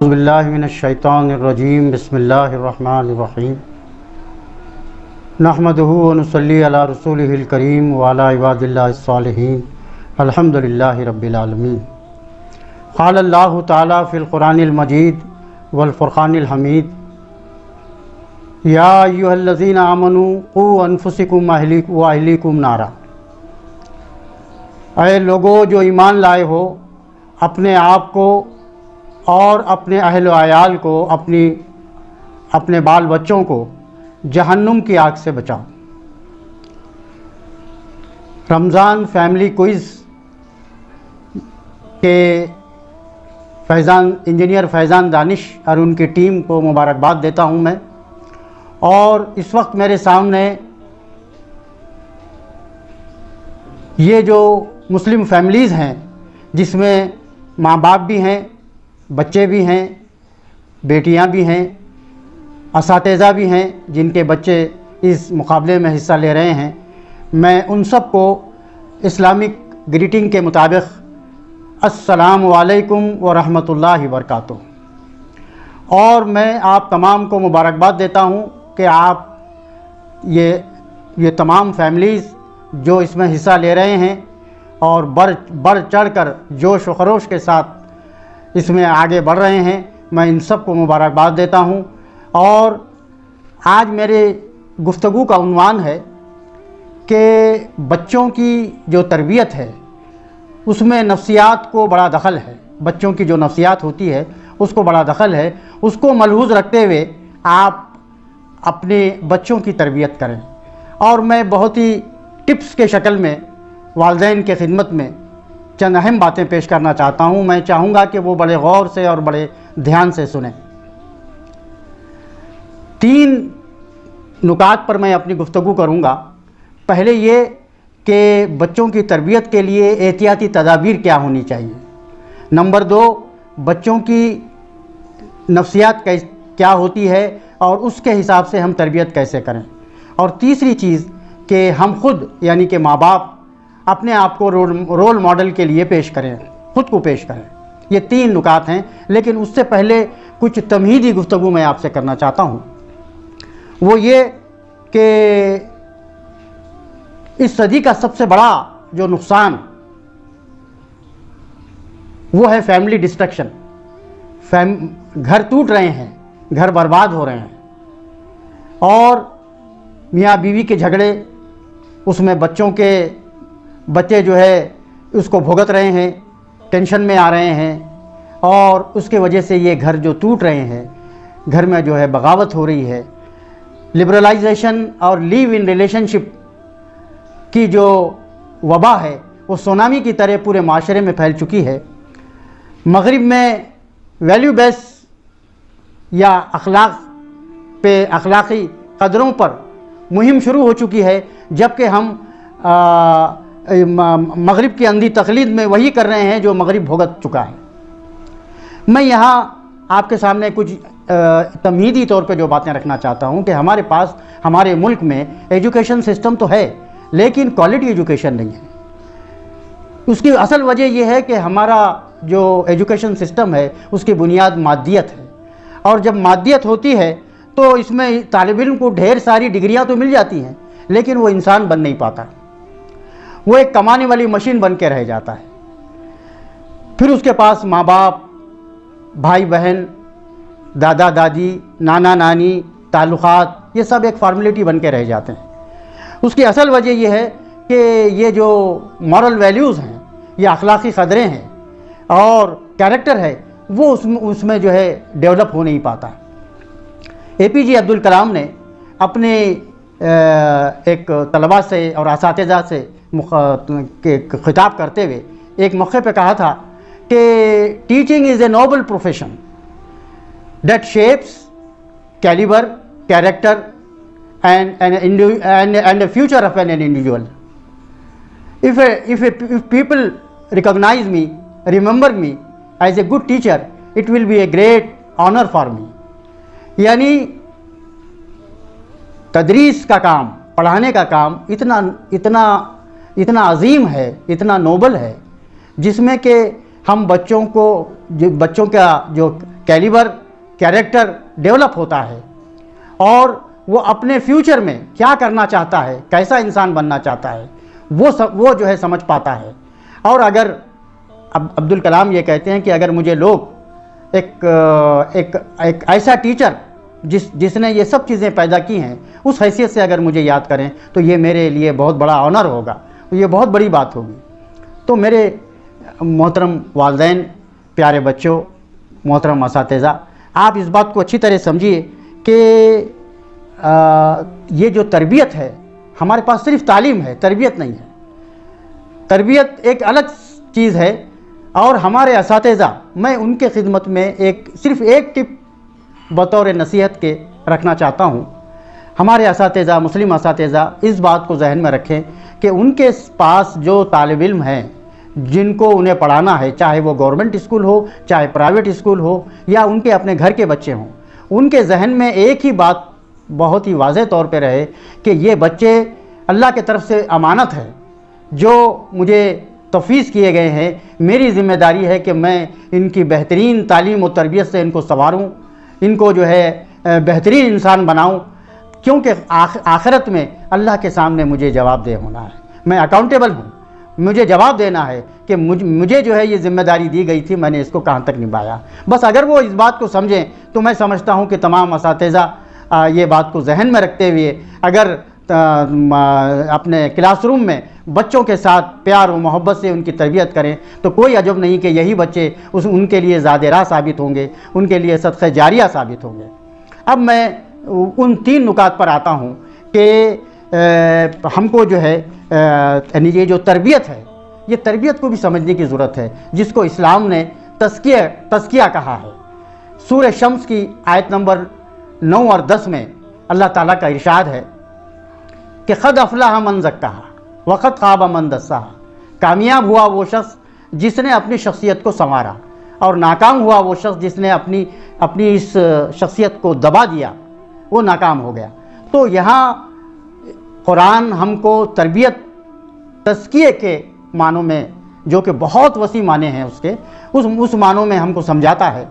اعوذ باللہ من الشیطان الرجیم بسم اللہ الرحمن الرحیم نحمدہ ونصلی علی رسولہ الکریم وعلی عباد اللہ الصالحین الحمد للہ رب العالمین۔ قال اللہ تعالی فی القرآن المجید والفرقان الحمید یا ایھا الذین آمنوا قوا انفسکم واہلیکم نارا۔ اے لوگو جو ایمان لائے ہو، اپنے آپ کو اور اپنے اہل و عیال کو، اپنے بال بچوں کو جہنم کی آگ سے بچاؤ۔ رمضان فیملی کوئز کے انجینئر فیضان دانش اور ان کی ٹیم کو مبارکباد دیتا ہوں میں، اور اس وقت میرے سامنے یہ جو مسلم فیملیز ہیں جس میں ماں باپ بھی ہیں، بچے بھی ہیں، بیٹیاں بھی ہیں، اساتذہ بھی ہیں جن کے بچے اس مقابلے میں حصہ لے رہے ہیں، میں ان سب کو اسلامک گریٹنگ کے مطابق السلام علیکم ورحمۃ اللہ وبرکاتہ، اور میں آپ تمام کو مبارکباد دیتا ہوں کہ آپ یہ تمام فیملیز جو اس میں حصہ لے رہے ہیں اور بڑھ چڑھ کر جوش و خروش کے ساتھ اس میں آگے بڑھ رہے ہیں، میں ان سب کو مبارکباد دیتا ہوں۔ اور آج میرے گفتگو کا عنوان ہے کہ بچوں کی جو تربیت ہے اس میں نفسیات کو بڑا دخل ہے، بچوں کی جو نفسیات ہوتی ہے اس کو بڑا دخل ہے، اس کو ملحوظ رکھتے ہوئے آپ اپنے بچوں کی تربیت کریں۔ اور میں بہت ہی ٹپس کے شکل میں والدین کے خدمت میں چند اہم باتیں پیش کرنا چاہتا ہوں، میں چاہوں گا کہ وہ بڑے غور سے اور بڑے دھیان سے سنیں۔ 3 نکات پر میں اپنی گفتگو کروں گا۔ پہلے یہ کہ بچوں کی تربیت کے لیے احتیاطی تدابیر کیا ہونی چاہیے۔ نمبر 2، بچوں کی نفسیات کیا ہوتی ہے اور اس کے حساب سے ہم تربیت کیسے کریں۔ اور تیسری چیز کہ ہم خود یعنی کہ ماں باپ اپنے آپ کو رول ماڈل کے لیے پیش کریں، خود کو پیش کریں۔ یہ 3 نکات ہیں، لیکن اس سے پہلے کچھ تمہیدی گفتگو میں آپ سے کرنا چاہتا ہوں۔ وہ یہ کہ اس صدی کا سب سے بڑا جو نقصان وہ ہے فیملی ڈسٹرکشن۔ گھر ٹوٹ رہے ہیں، گھر برباد ہو رہے ہیں، اور میاں بیوی کے جھگڑے، اس میں بچے جو ہے اس کو بھگت رہے ہیں، ٹینشن میں آ رہے ہیں، اور اس کے وجہ سے یہ گھر جو ٹوٹ رہے ہیں، گھر میں جو ہے بغاوت ہو رہی ہے۔ لبرلائزیشن اور لیو ان ریلیشن شپ کی جو وبا ہے وہ سونامی کی طرح پورے معاشرے میں پھیل چکی ہے۔ مغرب میں ویلیو بیس یا اخلاقی قدروں پر مہم شروع ہو چکی ہے، جبکہ ہم مغرب کی اندھی تقلید میں وہی کر رہے ہیں جو مغرب بھگت چکا ہے۔ میں یہاں آپ کے سامنے کچھ تمہیدی طور پہ جو باتیں رکھنا چاہتا ہوں کہ ہمارے پاس ہمارے ملک میں ایجوکیشن سسٹم تو ہے، لیکن کوالٹی ایجوکیشن نہیں ہے۔ اس کی اصل وجہ یہ ہے کہ ہمارا جو ایجوکیشن سسٹم ہے اس کی بنیاد مادیت ہے، اور جب مادیت ہوتی ہے تو اس میں طالب علم کو ڈھیر ساری ڈگریاں تو مل جاتی ہیں، لیکن وہ انسان بن نہیں پاتا، وہ ایک کمانے والی مشین بن کے رہ جاتا ہے۔ پھر اس کے پاس ماں باپ، بھائی بہن، دادا دادی، نانا نانی، تعلقات، یہ سب ایک فارمیلٹی بن کے رہ جاتے ہیں۔ اس کی اصل وجہ یہ ہے کہ یہ جو مورل ویلیوز ہیں، یہ اخلاقی قدریں ہیں اور کیریکٹر ہے، وہ اس میں جو ہے ڈیولپ ہو نہیں پاتا۔ APJ عبد الکلام نے اپنے ایک طلباء سے اور اساتذہ سے خطاب کرتے ہوئے ایک موقع پہ کہا تھا کہ teaching is a noble profession that shapes calibre, character and the future of an individual. If people recognize me, remember me as a good teacher, it will be a great honor for me. یعنی تدریس کا کام، پڑھانے کا کام اتنا عظیم ہے، اتنا Nobel ہے، جس میں کہ ہم بچوں کا جو کیلیبر کیریکٹر ڈیولپ ہوتا ہے اور وہ اپنے فیوچر میں کیا کرنا چاہتا ہے، کیسا انسان بننا چاہتا ہے، وہ جو ہے سمجھ پاتا ہے۔ اور اگر عبدالکلام یہ کہتے ہیں کہ اگر مجھے لوگ ایک ایسا ٹیچر جس نے یہ سب چیزیں پیدا کی ہیں اس حیثیت سے اگر مجھے یاد کریں تو یہ میرے لیے بہت بڑا آنر ہوگا، یہ بہت بڑی بات ہوگی۔ تو میرے محترم والدین، پیارے بچوں، محترم اساتذہ، آپ اس بات کو اچھی طرح سمجھیے کہ یہ جو تربیت ہے، ہمارے پاس صرف تعلیم ہے، تربیت نہیں ہے۔ تربیت ایک الگ چیز ہے، اور ہمارے اساتذہ، میں ان کے خدمت میں صرف ایک ٹپ بطور نصیحت کے رکھنا چاہتا ہوں۔ ہمارے اساتذہ، مسلم اساتذہ، اس بات کو ذہن میں رکھیں کہ ان کے پاس جو طالب علم ہیں جن کو انہیں پڑھانا ہے، چاہے وہ گورنمنٹ اسکول ہو، چاہے پرائیویٹ اسکول ہو، یا ان کے اپنے گھر کے بچے ہوں، ان کے ذہن میں ایک ہی بات بہت ہی واضح طور پہ رہے کہ یہ بچے اللہ کی طرف سے امانت ہے جو مجھے تفویض کیے گئے ہیں۔ میری ذمہ داری ہے کہ میں ان کی بہترین تعلیم و تربیت سے ان کو سنواروں، ان کو جو ہے بہترین انسان بناؤں، کیونکہ آخرت میں اللہ کے سامنے مجھے جواب دہ ہونا ہے، میں اکاؤنٹیبل ہوں، مجھے جواب دینا ہے کہ مجھے جو ہے یہ ذمہ داری دی گئی تھی، میں نے اس کو کہاں تک نبھایا۔ بس اگر وہ اس بات کو سمجھیں تو میں سمجھتا ہوں کہ تمام اساتذہ یہ بات کو ذہن میں رکھتے ہوئے اگر اپنے کلاس روم میں بچوں کے ساتھ پیار و محبت سے ان کی تربیت کریں تو کوئی عجب نہیں کہ یہی بچے ان کے لیے زاد راہ ثابت ہوں گے، ان کے لیے صدقہ جاریہ ثابت ہوں گے۔ اب میں ان 3 نکات پر آتا ہوں کہ ہم کو جو ہے یہ جو تربیت ہے، یہ تربیت کو بھی سمجھنے کی ضرورت ہے، جس کو اسلام نے تزکیہ کہا ہے۔ سورہ شمس کی آیت نمبر 9 اور 10 میں اللہ تعالیٰ کا ارشاد ہے کہ قد افلح من زکاہا وقد خاب من دساہا، کامیاب ہوا وہ شخص جس نے اپنی شخصیت کو سنوارا، اور ناکام ہوا وہ شخص جس نے اپنی اس شخصیت کو دبا دیا، وہ ناکام ہو گیا۔ تو یہاں قرآن ہم کو تربیت تزکیے کے معنوں میں، جو کہ بہت وسیع معنی ہیں اس معنوں میں ہم کو سمجھاتا ہے۔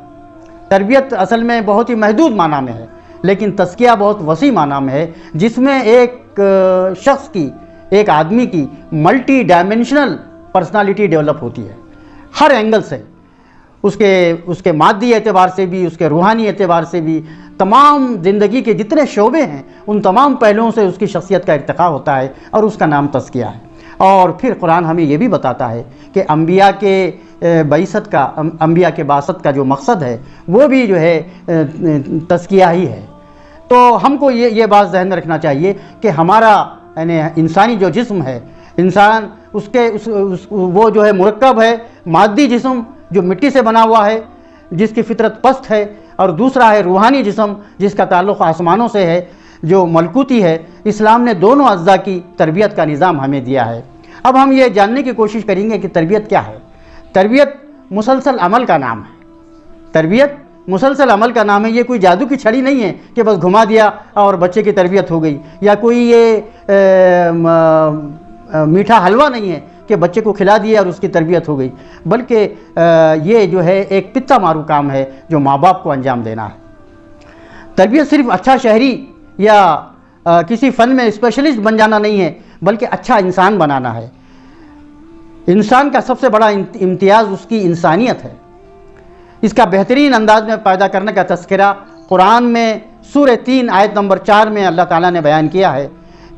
تربیت اصل میں بہت ہی محدود معنی میں ہے، لیکن تزکیہ بہت وسیع معنی میں ہے، جس میں ایک شخص کی، ایک آدمی کی ملٹی ڈائمینشنل پرسنالٹی ڈیولپ ہوتی ہے، ہر اینگل سے، اس کے مادی اعتبار سے بھی، اس کے روحانی اعتبار سے بھی، تمام زندگی کے جتنے شعبے ہیں ان تمام پہلوؤں سے اس کی شخصیت کا ارتقاء ہوتا ہے، اور اس کا نام تزکیہ ہے۔ اور پھر قرآن ہمیں یہ بھی بتاتا ہے کہ انبیاء کے بعثت کا جو مقصد ہے وہ بھی جو ہے تزکیہ ہی ہے۔ تو ہم کو یہ بات ذہن میں رکھنا چاہیے کہ ہمارا یعنی انسانی جو جسم ہے، انسان وہ جو ہے مرکب ہے، مادی جسم جو مٹی سے بنا ہوا ہے، جس کی فطرت پست ہے، اور دوسرا ہے روحانی جسم جس کا تعلق آسمانوں سے ہے، جو ملکوتی ہے۔ اسلام نے دونوں اجزاء کی تربیت کا نظام ہمیں دیا ہے۔ اب ہم یہ جاننے کی کوشش کریں گے کہ تربیت کیا ہے۔ تربیت مسلسل عمل کا نام ہے، تربیت مسلسل عمل کا نام ہے۔ یہ کوئی جادو کی چھڑی نہیں ہے کہ بس گھما دیا اور بچے کی تربیت ہو گئی، یا کوئی یہ میٹھا حلوہ نہیں ہے کہ بچے کو کھلا دیا اور اس کی تربیت ہو گئی، بلکہ یہ جو ہے ایک پتا مارو کام ہے جو ماں باپ کو انجام دینا ہے۔ تربیت صرف اچھا شہری یا کسی فن میں اسپیشلسٹ بن جانا نہیں ہے، بلکہ اچھا انسان بنانا ہے۔ انسان کا سب سے بڑا امتیاز اس کی انسانیت ہے۔ اس کا بہترین انداز میں پیدا کرنے کا تذکرہ قرآن میں سورہ 3 آیت نمبر 4 میں اللہ تعالیٰ نے بیان کیا ہے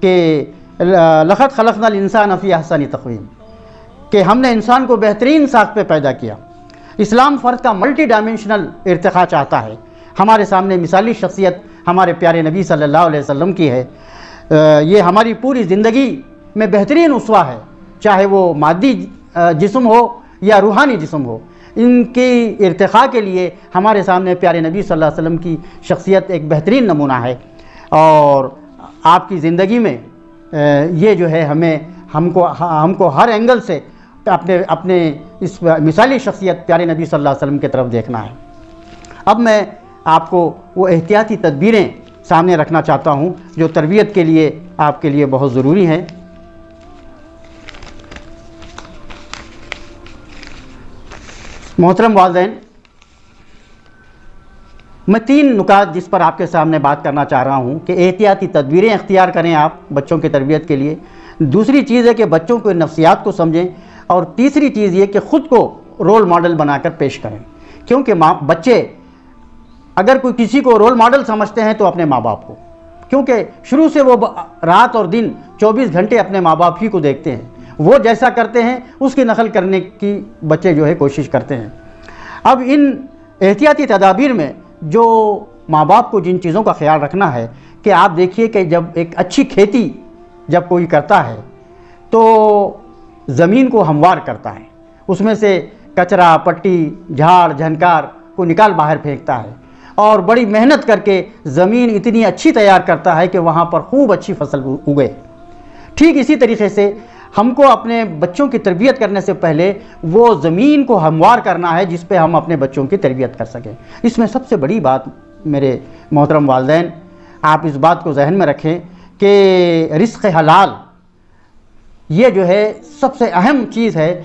کہ لقد خلقنا الانسان فی احسن تقویم، کہ ہم نے انسان کو بہترین ساخت پہ پیدا کیا۔ اسلام فرد کا ملٹی ڈائمینشنل ارتقاء چاہتا ہے۔ ہمارے سامنے مثالی شخصیت ہمارے پیارے نبی صلی اللہ علیہ وسلم کی ہے۔ یہ ہماری پوری زندگی میں بہترین اسوہ ہے، چاہے وہ مادی جسم ہو یا روحانی جسم ہو۔ ان کی ارتقاء کے لیے ہمارے سامنے پیارے نبی صلی اللہ علیہ وسلم کی شخصیت ایک بہترین نمونہ ہے، اور آپ کی زندگی میں یہ جو ہے ہم کو ہر اینگل سے اپنے اس مثالی شخصیت پیارے نبی صلی اللہ علیہ وسلم کی طرف دیکھنا ہے۔ اب میں آپ کو وہ احتیاطی تدبیریں سامنے رکھنا چاہتا ہوں جو تربیت کے لیے آپ کے لیے بہت ضروری ہیں۔ محترم والدین، میں 3 نکات جس پر آپ کے سامنے بات کرنا چاہ رہا ہوں کہ احتیاطی تدبیریں اختیار کریں آپ بچوں کی تربیت کے لیے۔ دوسری چیز ہے کہ بچوں کو نفسیات کو سمجھیں، اور تیسری چیز یہ کہ خود کو رول ماڈل بنا کر پیش کریں، کیونکہ بچے اگر کوئی کسی کو رول ماڈل سمجھتے ہیں تو اپنے ماں باپ کو، کیونکہ شروع سے وہ رات اور دن 24 گھنٹے اپنے ماں باپ ہی کو دیکھتے ہیں، وہ جیسا کرتے ہیں اس کی نقل کرنے کی بچے جو ہے کوشش کرتے ہیں۔ اب ان احتیاطی تدابیر میں جو ماں باپ کو جن چیزوں کا خیال رکھنا ہے کہ آپ دیکھیے کہ جب ایک اچھی کھیتی جب کوئی کرتا ہے تو زمین کو ہموار کرتا ہے، اس میں سے کچرا پٹی جھاڑ جھنکار کو نکال باہر پھینکتا ہے، اور بڑی محنت کر کے زمین اتنی اچھی تیار کرتا ہے کہ وہاں پر خوب اچھی فصل اگے۔ ٹھیک اسی طریقے سے ہم کو اپنے بچوں کی تربیت کرنے سے پہلے وہ زمین کو ہموار کرنا ہے جس پہ ہم اپنے بچوں کی تربیت کر سکیں۔ اس میں سب سے بڑی بات میرے محترم والدین، آپ اس بات کو ذہن میں رکھیں کہ رزق حلال یہ جو ہے سب سے اہم چیز ہے،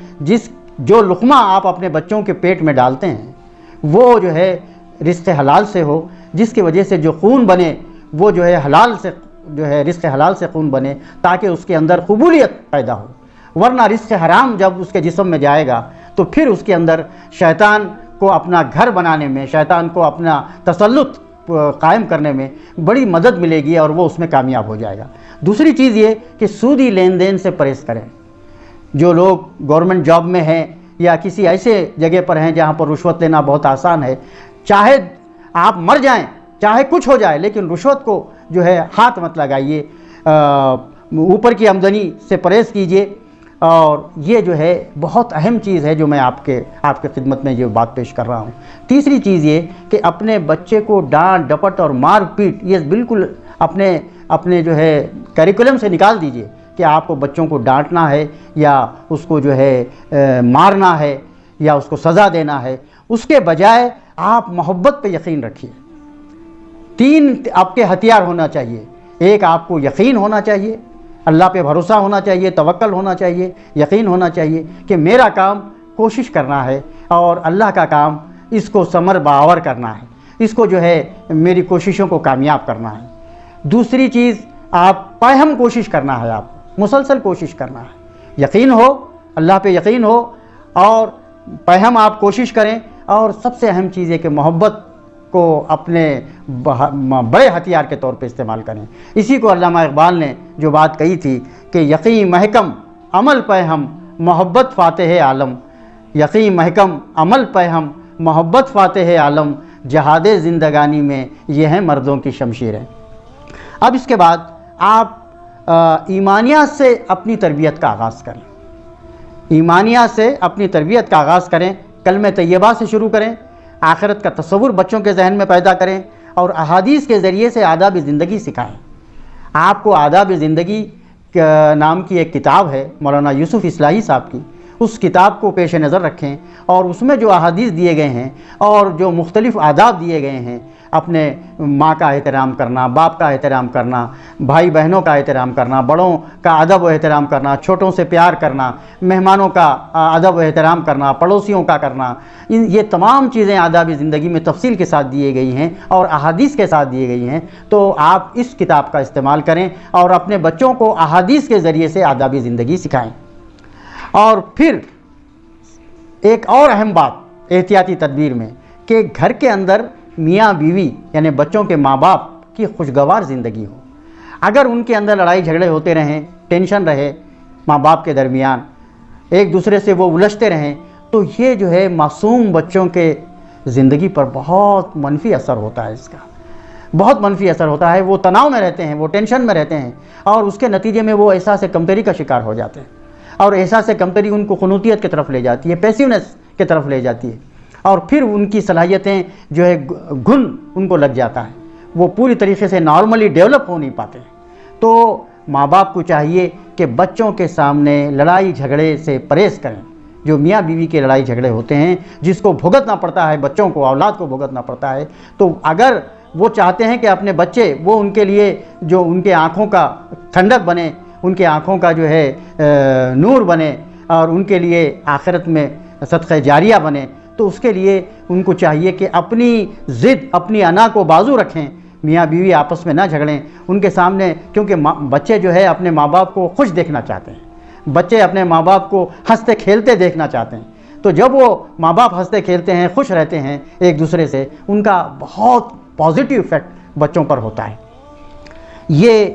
جو لقمہ آپ اپنے بچوں کے پیٹ میں ڈالتے ہیں وہ جو ہے رزق حلال سے ہو، جس کی وجہ سے جو خون بنے وہ جو ہے حلال سے جو ہے رزق حلال سے خون بنے، تاکہ اس کے اندر قبولیت پیدا ہو۔ ورنہ رزق حرام جب اس کے جسم میں جائے گا تو پھر اس کے اندر شیطان کو اپنا گھر بنانے میں، شیطان کو اپنا تسلط قائم کرنے میں بڑی مدد ملے گی اور وہ اس میں کامیاب ہو جائے گا۔ دوسری چیز یہ کہ سودی لین دین سے پرہیز کریں۔ جو لوگ گورنمنٹ جاب میں ہیں یا کسی ایسے جگہ پر ہیں جہاں پر رشوت لینا بہت آسان ہے، چاہے آپ مر جائیں چاہے کچھ ہو جائے لیکن رشوت کو جو ہے ہاتھ مت لگائیے، اوپر کی آمدنی سے پرہیز کیجیے۔ اور یہ جو ہے بہت اہم چیز ہے جو میں آپ کے خدمت میں یہ بات پیش کر رہا ہوں۔ تیسری چیز یہ کہ اپنے بچے کو ڈانٹ ڈپٹ اور مار پیٹ یہ بالکل اپنے جو ہے کریکولم سے نکال دیجیے کہ آپ کو بچوں کو ڈانٹنا ہے یا اس کو جو ہے مارنا ہے یا اس کو سزا دینا ہے۔ اس کے بجائے آپ محبت پہ یقین رکھیے۔ 3 آپ کے ہتھیار ہونا چاہیے۔ ایک آپ کو یقین ہونا چاہیے، اللہ پہ بھروسہ ہونا چاہیے، توکل ہونا چاہیے، یقین ہونا چاہیے کہ میرا کام کوشش کرنا ہے اور اللہ کا کام اس کو ثمر باور کرنا ہے، اس کو جو ہے میری کوششوں کو کامیاب کرنا ہے۔ دوسری چیز آپ پاہم کوشش کرنا ہے، آپ مسلسل کوشش کرنا ہے، یقین ہو، اللہ پہ یقین ہو اور پاہم آپ کوشش کریں۔ اور سب سے اہم چیز ہے کہ محبت کو اپنے بڑے ہتھیار کے طور پہ استعمال کریں۔ اسی کو علامہ اقبال نے جو بات کہی تھی کہ یقین محکم عمل پہ ہم محبت فاتح عالم، یقین محکم عمل پہ ہم محبت فاتح عالم، جہاد زندگانی میں یہ ہیں مردوں کی شمشیریں۔ اب اس کے بعد آپ ایمانیات سے اپنی تربیت کا آغاز کریں، ایمانیات سے اپنی تربیت کا آغاز کریں، کلمہ طیبہ سے شروع کریں، آخرت کا تصور بچوں کے ذہن میں پیدا کریں اور احادیث کے ذریعے سے آداب زندگی سکھائیں۔ آپ کو آداب زندگی نام کی ایک کتاب ہے مولانا یوسف اصلاحی صاحب کی، اس کتاب کو پیش نظر رکھیں اور اس میں جو احادیث دیے گئے ہیں اور جو مختلف آداب دیے گئے ہیں، اپنے ماں کا احترام کرنا، باپ کا احترام کرنا، بھائی بہنوں کا احترام کرنا، بڑوں کا ادب و احترام کرنا، چھوٹوں سے پیار کرنا، مہمانوں کا ادب و احترام کرنا، پڑوسیوں کا کرنا، یہ تمام چیزیں آداب زندگی میں تفصیل کے ساتھ دیے گئی ہیں اور احادیث کے ساتھ دیے گئی ہیں۔ تو آپ اس کتاب کا استعمال کریں اور اپنے بچوں کو احادیث کے ذریعے سے آداب زندگی سکھائیں۔ اور پھر ایک اور اہم بات احتیاطی تدبیر میں کہ گھر کے اندر میاں بیوی یعنی بچوں کے ماں باپ کی خوشگوار زندگی ہو۔ اگر ان کے اندر لڑائی جھگڑے ہوتے رہیں، ٹینشن رہے ماں باپ کے درمیان، ایک دوسرے سے وہ الجھتے رہیں، تو یہ جو ہے معصوم بچوں کے زندگی پر بہت منفی اثر ہوتا ہے، اس کا بہت منفی اثر ہوتا ہے۔ وہ تناؤ میں رہتے ہیں، وہ ٹینشن میں رہتے ہیں اور اس کے نتیجے میں وہ احساس کمتری کا شکار ہو جاتے ہیں، اور احساس کمتری ان کو قنوطیت کی طرف لے جاتی ہے، پیسیونیس کی طرف لے جاتی ہے، اور پھر ان کی صلاحیتیں جو ہے گھن ان کو لگ جاتا ہے، وہ پوری طریقے سے نارملی ڈیولپ ہو نہیں پاتے۔ تو ماں باپ کو چاہیے کہ بچوں کے سامنے لڑائی جھگڑے سے پرہیز کریں۔ جو میاں بیوی کے لڑائی جھگڑے ہوتے ہیں جس کو بھگتنا پڑتا ہے، بچوں کو، اولاد کو بھگتنا پڑتا ہے، تو اگر وہ چاہتے ہیں کہ اپنے بچے وہ ان کے لیے جو ان کے آنکھوں کا ٹھنڈک بنے، ان کے آنکھوں کا جو ہے نور بنے اور ان کے لیے آخرت میں صدقہ جاریہ بنے، تو اس کے لیے ان کو چاہیے کہ اپنی ضد، اپنی انا کو بازو رکھیں، میاں بیوی آپس میں نہ جھگڑیں ان کے سامنے، کیونکہ بچے جو ہے اپنے ماں باپ کو خوش دیکھنا چاہتے ہیں، بچے اپنے ماں باپ کو ہنستے کھیلتے دیکھنا چاہتے ہیں۔ تو جب وہ ماں باپ ہنستے کھیلتے ہیں، خوش رہتے ہیں ایک دوسرے سے، ان کا بہت پازیٹیو ایفیکٹ بچوں پر ہوتا ہے۔ یہ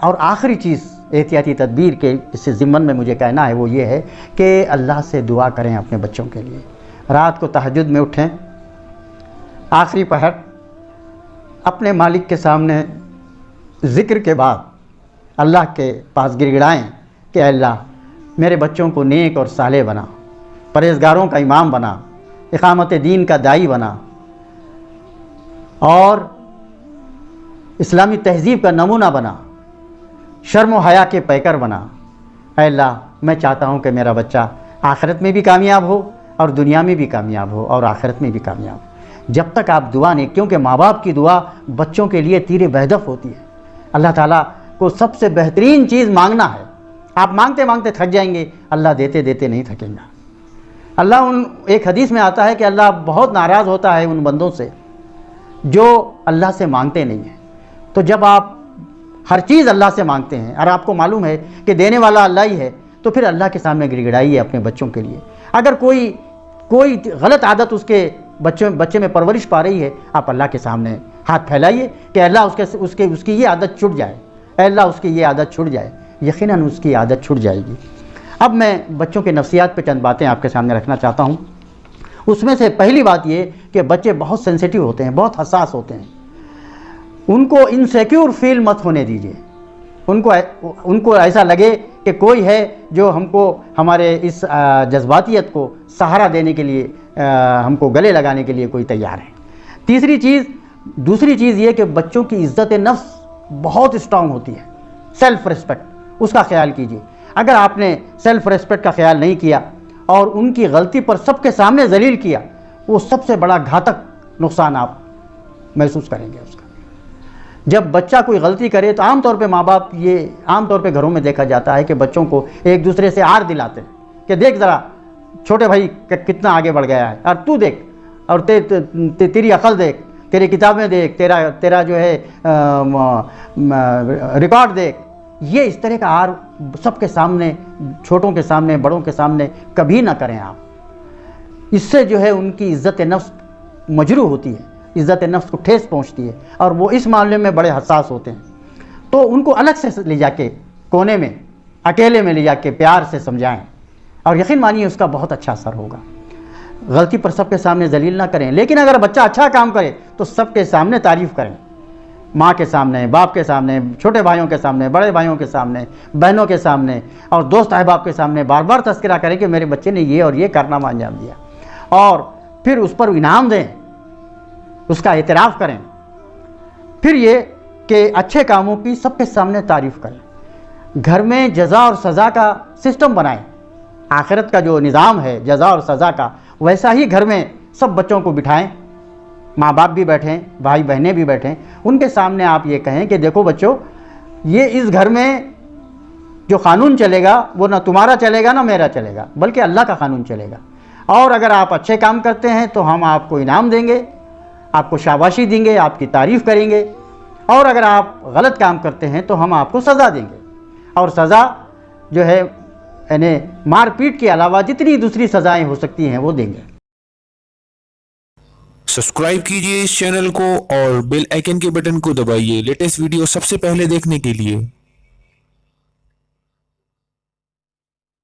اور آخری چیز احتیاطی تدبیر کے اس ضمن میں مجھے کہنا ہے وہ یہ ہے کہ اللہ سے دعا کریں اپنے بچوں کے لیے۔ رات کو تہجد میں اٹھیں، آخری پہر اپنے مالک کے سامنے ذکر کے بعد اللہ کے پاس گڑ گڑائیں کہ اے اللہ میرے بچوں کو نیک اور صالح بنا، پرہیزگاروں کا امام بنا، اقامت دین کا داعی بنا اور اسلامی تہذیب کا نمونہ بنا، شرم و حیا کے پیکر بنا۔ اے اللہ میں چاہتا ہوں کہ میرا بچہ آخرت میں بھی کامیاب ہو اور دنیا میں بھی کامیاب ہو اور آخرت میں بھی کامیاب ہو۔ جب تک آپ دعا نہیں، کیونکہ ماں باپ کی دعا بچوں کے لیے تیر بہدف ہوتی ہے۔ اللہ تعالیٰ کو سب سے بہترین چیز مانگنا ہے۔ آپ مانگتے مانگتے تھک جائیں گے، اللہ دیتے دیتے نہیں تھکیں گا۔ اللہ ایک حدیث میں آتا ہے کہ اللہ بہت ناراض ہوتا ہے ان بندوں سے جو اللہ سے مانگتے نہیں ہیں۔ تو جب آپ ہر چیز اللہ سے مانگتے ہیں اور آپ کو معلوم ہے کہ دینے والا اللہ ہی ہے، تو پھر اللہ کے سامنے گڑ گڑائیے اپنے بچوں کے لیے۔ اگر کوئی غلط عادت اس کے بچے میں پرورش پا رہی ہے، آپ اللہ کے سامنے ہاتھ پھیلائیے کہ اللہ اس کی یہ عادت چھوٹ جائے، اے اللہ اس کی یہ عادت چھوٹ جائے، یقیناً اس کی عادت چھوٹ جائے گی۔ اب میں بچوں کے نفسیات پہ چند باتیں آپ کے سامنے رکھنا چاہتا ہوں۔ اس میں سے پہلی بات یہ کہ بچے بہت سینسیٹیو ہوتے ہیں، بہت حساس ہوتے ہیں۔ ان کو انسیکیور فیل مت ہونے دیجیے۔ ان کو ایسا لگے کہ کوئی ہے جو ہم کو ہمارے اس جذباتیت کو سہارا دینے کے لیے، ہم کو گلے لگانے کے لیے کوئی تیار ہے۔ دوسری چیز یہ کہ بچوں کی عزت نفس بہت اسٹرانگ ہوتی ہے، سیلف ریسپیکٹ، اس کا خیال کیجیے۔ اگر آپ نے سیلف ریسپیکٹ کا خیال نہیں کیا اور ان کی غلطی پر سب کے سامنے ذلیل کیا، وہ سب سے بڑا گھاتک نقصان آپ محسوس کریں گے اس کا۔ جب بچہ کوئی غلطی کرے تو عام طور پہ ماں باپ، یہ عام طور پہ گھروں میں دیکھا جاتا ہے کہ بچوں کو ایک دوسرے سے آر دلاتے ہیں کہ دیکھ ذرا چھوٹے بھائی کتنا آگے بڑھ گیا ہے، اور تو دیکھ، اور تیری عقل دیکھ، تیری کتابیں دیکھ، تیرا جو ہے ریکارڈ دیکھ۔ یہ اس طرح کا آر سب کے سامنے، چھوٹوں کے سامنے، بڑوں کے سامنے کبھی نہ کریں آپ۔ اس سے جو ہے ان کی عزت نفس مجروح ہوتی ہے، عزت نفس کو ٹھیس پہنچتی ہے، اور وہ اس معاملے میں بڑے حساس ہوتے ہیں۔ تو ان کو الگ سے لے جا کے کونے میں، اکیلے میں لے جا کے پیار سے سمجھائیں، اور یقین مانیے اس کا بہت اچھا اثر ہوگا۔ غلطی پر سب کے سامنے ذلیل نہ کریں، لیکن اگر بچہ اچھا کام کرے تو سب کے سامنے تعریف کریں، ماں کے سامنے، باپ کے سامنے، چھوٹے بھائیوں کے سامنے، بڑے بھائیوں کے سامنے، بہنوں کے سامنے، اور دوست احباب کے سامنے بار بار تذکرہ کریں کہ میرے بچے نے یہ اور یہ کارنامہ انجام دیا، اور پھر اس پر انعام دیں، اس کا اعتراف کریں۔ پھر یہ کہ اچھے کاموں کی سب کے سامنے تعریف کریں۔ گھر میں جزا اور سزا کا سسٹم بنائیں۔ آخرت کا جو نظام ہے جزا اور سزا کا، ویسا ہی گھر میں سب بچوں کو بٹھائیں، ماں باپ بھی بیٹھیں، بھائی بہنیں بھی بیٹھیں، ان کے سامنے آپ یہ کہیں کہ دیکھو بچوں، یہ اس گھر میں جو قانون چلے گا وہ نہ تمہارا چلے گا نہ میرا چلے گا، بلکہ اللہ کا قانون چلے گا، اور اگر آپ اچھے کام کرتے ہیں تو ہم آپ کو انعام دیں گے، آپ کو شاباشی دیں گے، آپ کی تعریف کریں گے، اور اگر آپ غلط کام کرتے ہیں تو ہم آپ کو سزا دیں گے، اور سزا جو ہے یعنی مار پیٹ کے علاوہ جتنی دوسری سزائیں ہو سکتی ہیں وہ دیں گے۔ سبسکرائب کیجئے اس چینل کو اور بیل آئیکن کے بٹن کو دبائیے لیٹسٹ ویڈیو سب سے پہلے دیکھنے کے لیے۔